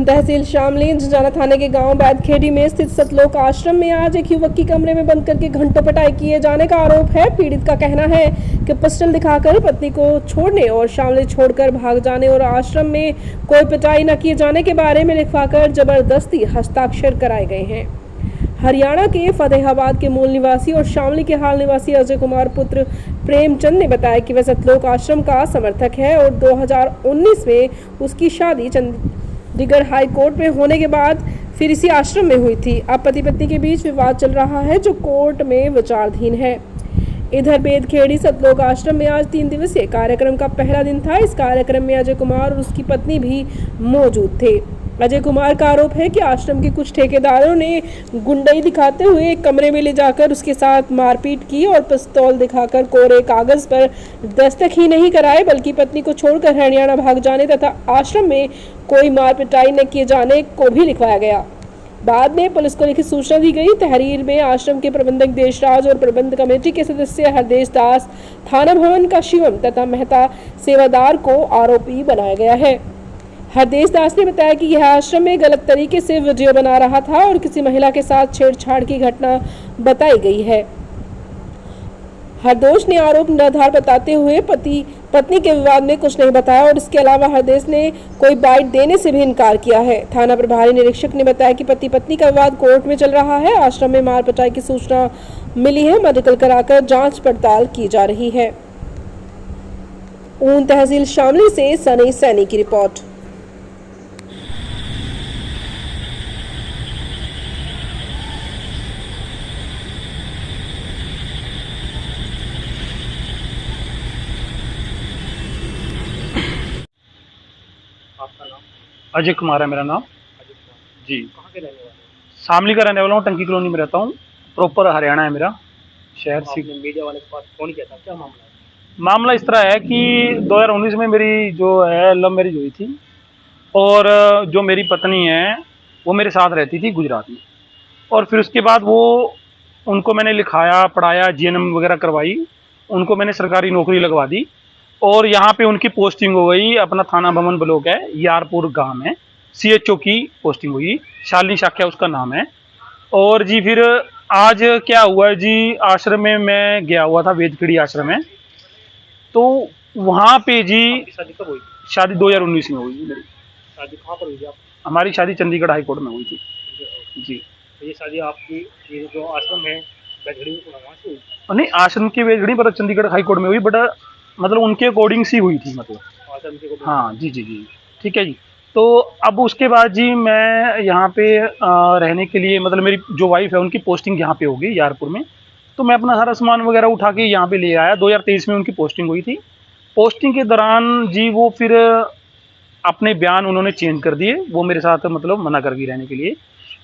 तहसील शामली झंझाना थाने के गांव बैदखेड़ी में स्थित सतलोक आश्रम में आज एक युवक की कमरे में बंद करके घंटों पिटाई किए जाने का आरोप है। पीड़ित का कहना है कि पिस्टल दिखाकर पत्नी को छोड़ने और शामली छोड़कर भाग जाने और आश्रम में कोई पिटाई न किए जाने के बारे में लिखवाकर जबरदस्ती हस्ताक्षर कराए गए हैं। हरियाणा के फतेहाबाद के मूल निवासी और शामली के हाल निवासी अजय कुमार पुत्र प्रेमचंद ने बताया कि वह सतलोक आश्रम का समर्थक है और 2019 में उसकी शादी चंडीगढ़ हाई कोर्ट में होने के बाद फिर इसी आश्रम में हुई थी। अब पति पत्नी के बीच विवाद चल रहा है जो कोर्ट में विचाराधीन है। इधर बेदखेड़ी सतलोक आश्रम में आज 3 दिवसीय कार्यक्रम का पहला दिन था। इस कार्यक्रम में अजय कुमार और उसकी पत्नी भी मौजूद थे। अजय कुमार का आरोप है कि आश्रम के कुछ ठेकेदारों ने गुंडई दिखाते हुए एक कमरे में ले जाकर उसके साथ मारपीट की और पिस्तौल दिखाकर कोरे कागज पर दस्तखत ही नहीं कराए बल्कि पत्नी को छोड़कर हरियाणा भाग जाने तथा आश्रम में कोई मार पिटाई न किए जाने को भी लिखवाया गया। बाद में पुलिस को लिखित सूचना दी गई। तहरीर में आश्रम के प्रबंधक देशराज और प्रबंध कमेटी के सदस्य हरदेश दास, थाना भवन का शिवम तथा मेहता सेवादार को आरोपी बनाया गया है। हरदेश दास ने बताया कि यह आश्रम में गलत तरीके से वीडियो बना रहा था और किसी महिला के साथ छेड़छाड़ की घटना बताई गई है। हरदोष ने आरोप निराधार बताते हुए पति पत्नी के विवाद में कुछ नहीं बताया और इसके अलावा हरदेश ने कोई बाइट देने से भी इनकार किया है। थाना प्रभारी निरीक्षक ने बताया कि पति पत्नी का विवाद कोर्ट में चल रहा है। आश्रम में मार पिटाई की सूचना मिली है। मेडिकल कराकर जांच पड़ताल की जा रही है। ऊन तहसील शामली से सनी सैनी की रिपोर्ट। आपका नाम? अजय कुमार है मेरा नाम अजय कुमार जी। कहाँ के रहने वाले हैं? शामली का रहने वाला हूँ। टंकी कॉलोनी में रहता हूँ। प्रॉपर हरियाणा है मेरा शहर। आपने मीडिया वाले के पास फोन किया था, क्या मामला है? मामला इस तरह है कि 2019 में मेरी जो है लव मैरिज हुई थी और जो मेरी पत्नी है वो मेरे साथ रहती थी गुजरात में। और फिर उसके बाद वो उनको मैंने लिखाया पढ़ाया, जीएनएम वगैरह करवाई, उनको मैंने सरकारी नौकरी लगवा दी और यहाँ पे उनकी पोस्टिंग हो गई। अपना थाना भवन ब्लॉक है, यारपुर गांव है, सीएचओ की पोस्टिंग हुई, शालिनी शाख्या उसका नाम है। और जी फिर आज क्या हुआ जी, आश्रम में मैं गया हुआ था, बेदखेड़ी आश्रम में। तो वहाँ पे जी आपकी शादी कब हुई थी? शादी 2019 में हुई जी मेरी। शादी कहाँ पर हुई थी आप? हमारी शादी चंडीगढ़ हाई कोर्ट में हुई थी जी। तो ये शादी आपकी, ये जो आश्रम है बैठड़ी में, वहाँ से हुई? नहीं, आश्रम की बेदखेड़ी पर चंडीगढ़ हाई कोर्ट में हुई, बट मतलब उनके अकॉर्डिंग सी हुई थी, मतलब आश्रम के को? हाँ जी जी जी, ठीक है जी। तो अब उसके बाद जी मैं यहाँ पे रहने के लिए, मतलब मेरी जो वाइफ है उनकी पोस्टिंग यहाँ पे होगी यारपुर में। तो मैं अपना सारा सामान वगैरह उठा के यहाँ पे ले आया। 2023 में उनकी पोस्टिंग हुई थी। पोस्टिंग के दौरान जी वो फिर अपने बयान उन्होंने चेंज कर दिए, वो मेरे साथ मतलब मना कर गई रहने के लिए।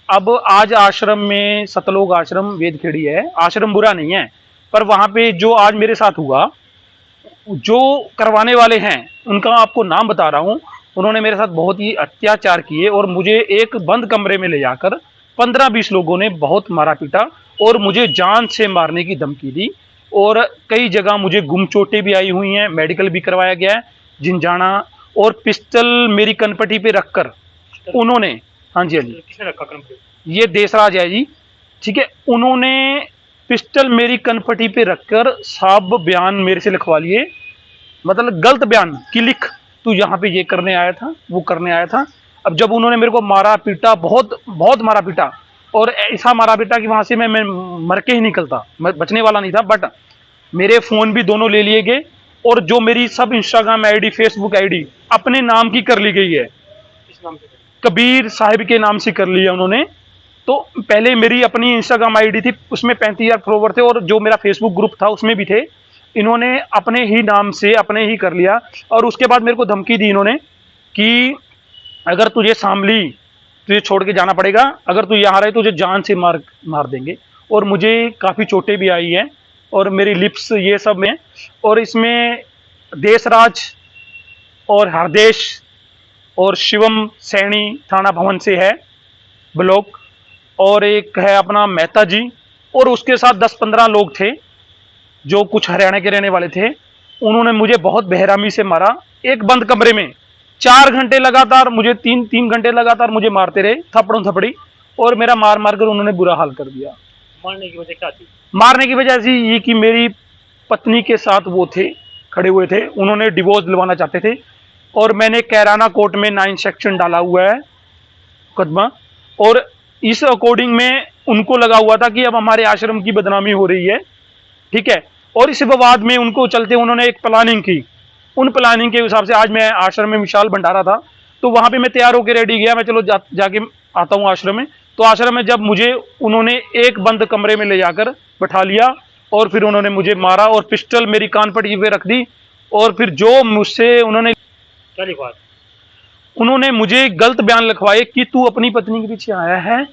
अब आज आश्रम में, सतलोक आश्रम बेदखेड़ी है, आश्रम बुरा नहीं है, पर वहाँ पे जो आज मेरे साथ हुआ, जो करवाने वाले हैं उनका आपको नाम बता रहा हूँ। उन्होंने मेरे साथ बहुत ही अत्याचार किए और मुझे एक बंद कमरे में ले जाकर 15-20 लोगों ने बहुत मारा पीटा और मुझे जान से मारने की धमकी दी। और कई जगह मुझे गुम चोटें भी आई हुई हैं, मेडिकल भी करवाया गया है झिंझाना। और पिस्टल मेरी कनपटी पे रखकर उन्होंने, हाँ जी हाँ जी, किसने रखा कम पे? ये देशराज है जी, ठीक है। उन्होंने पिस्टल मेरी कनपटी पे रखकर सब बयान मेरे से लिखवा लिए, मतलब गलत बयान कि लिख तू यहाँ पे ये करने आया था, वो करने आया था। अब जब उन्होंने मेरे को मारा पीटा, बहुत बहुत मारा पीटा, और ऐसा मारा पीटा कि वहां से मैं मर के ही निकलता, मैं बचने वाला नहीं था। बट मेरे फोन भी दोनों ले लिए गए और जो मेरी सब इंस्टाग्राम आईडी, फेसबुक आईडी अपने नाम की कर ली गई है। किस नाम से? कबीर साहिब के नाम से कर लिया उन्होंने। तो पहले मेरी अपनी इंस्टाग्राम आईडी थी, उसमें 35,000 फॉलोवर थे और जो मेरा फेसबुक ग्रुप था उसमें भी थे। इन्होंने अपने ही नाम से अपने ही कर लिया। और उसके बाद मेरे को धमकी दी इन्होंने कि अगर तुझे शामली, तुझे छोड़ के जाना पड़ेगा, अगर तू यहाँ रहे तुझे जान से मार देंगे। और मुझे काफ़ी चोटें भी आई हैं और मेरी लिप्स ये सब में। और इसमें देशराज और हरदेश और शिवम सैनी थाना भवन से है ब्लॉक, और एक है अपना मेहता जी, और उसके साथ 10-15 लोग थे जो कुछ हरियाणा के रहने वाले थे। उन्होंने मुझे बहुत बेहरामी से मारा, एक बंद कमरे में 4 घंटे लगातार मुझे 3 घंटे लगातार मुझे मारते रहे, थप्पड़ों थपड़ी, और मेरा मार मार कर उन्होंने बुरा हाल कर दिया। मारने की वजह क्या थी? मारने की वजह से ये कि मेरी पत्नी के साथ वो थे, खड़े हुए थे, उन्होंने डिवोर्स दिलवाना चाहते थे, और मैंने कैराना कोर्ट में 9 सेक्शन डाला हुआ है मुकदमा, और इस अकॉर्डिंग में उनको लगा हुआ था कि अब हमारे आश्रम की बदनामी हो रही है, ठीक है। और इस विवाद में उनको चलते उन्होंने एक प्लानिंग की, उन प्लानिंग के हिसाब से आज मैं आश्रम में विशाल भंडारा था, तो वहां पे मैं तैयार होकर रेडी गया, मैं चलो जाके आता हूँ आश्रम में। तो आश्रम में जब मुझे उन्होंने एक बंद कमरे में ले जाकर बैठा लिया, और फिर उन्होंने मुझे मारा, और पिस्टल मेरी कान पट्टी पे रख दी, और फिर जो मुझसे उन्होंने क्या लिखवा? उन्होंने मुझे गलत बयान लिखवाए कि तू अपनी पत्नी के पीछे आया है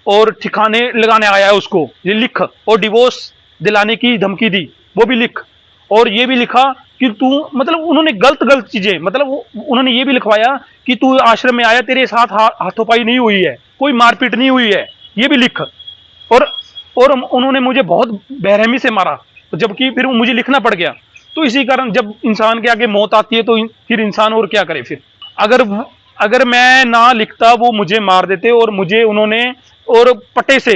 और ठिकाने लगाने आया है उसको, ये लिख, और डिवोर्स दिलाने की धमकी दी, वो भी लिख, और ये भी लिखा कि तू, मतलब उन्होंने गलत चीजें, मतलब उन्होंने ये भी लिखवाया कि तू आश्रम में आया, तेरे साथ हाथोपाई नहीं हुई है, कोई मारपीट नहीं हुई है, ये भी लिख। और उन्होंने मुझे बहुत बेरहमी से मारा, जबकि फिर मुझे लिखना पड़ गया। तो इसी कारण जब इंसान के आगे मौत आती है तो फिर इंसान और क्या करे। फिर अगर मैं ना लिखता, वो मुझे मार देते, और मुझे उन्होंने, और पट्टे से,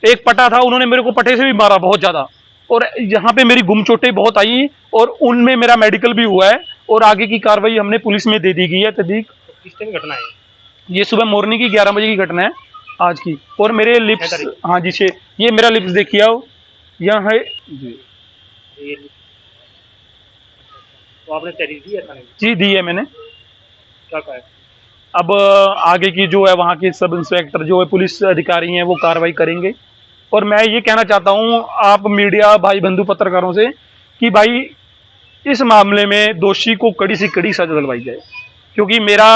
एक पटा था, उन्होंने मेरे को पट्टे से भी मारा बहुत ज्यादा, और यहाँ पे मेरी गुम चोटें बहुत आई, और उनमें मेरा मेडिकल भी हुआ है, और आगे की कार्रवाई हमने पुलिस में दे दी गई है तहकीक। तो किस टाइम घटना है? ये सुबह मॉर्निंग की 11 बजे की घटना है आज की। और मेरे लिप्स, हाँ जी, ये मेरा लिप्स देखिए आओ, यहाँ है जी। ये तो आपने तहरीर दी है थाने में? जी दी है मैंने। क्या कहा है? अब आगे की जो है वहाँ के सब इंस्पेक्टर जो है, पुलिस अधिकारी हैं, वो कार्रवाई करेंगे। और मैं ये कहना चाहता हूँ आप मीडिया भाई बंधु पत्रकारों से कि भाई इस मामले में दोषी को कड़ी से कड़ी सजा दिलवाई जाए, क्योंकि मेरा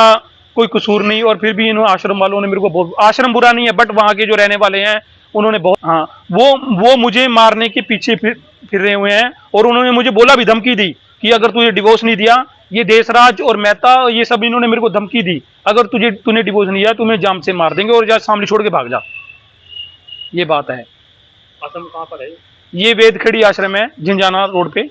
कोई कसूर नहीं, और फिर भी इन आश्रम वालों ने मेरे को बहुत, आश्रम बुरा नहीं है बट वहाँ के जो रहने वाले हैं उन्होंने बहुत, हाँ, वो मुझे मारने के पीछे फिर रहे हुए हैं, और उन्होंने मुझे बोला भी, धमकी दी कि अगर तुझे डिवोर्स नहीं दिया, ये देशराज और मेहता ये सब इन्होंने मेरे को धमकी दी, अगर तूने डिवोर्स नहीं दिया तुम्हें जाम से मार देंगे, और जा सामने छोड़ के भाग जा। ये बात है। आश्रम कहाँ पर है? ये वेदखेड़ी आश्रम है, झिंझाना रोड पे।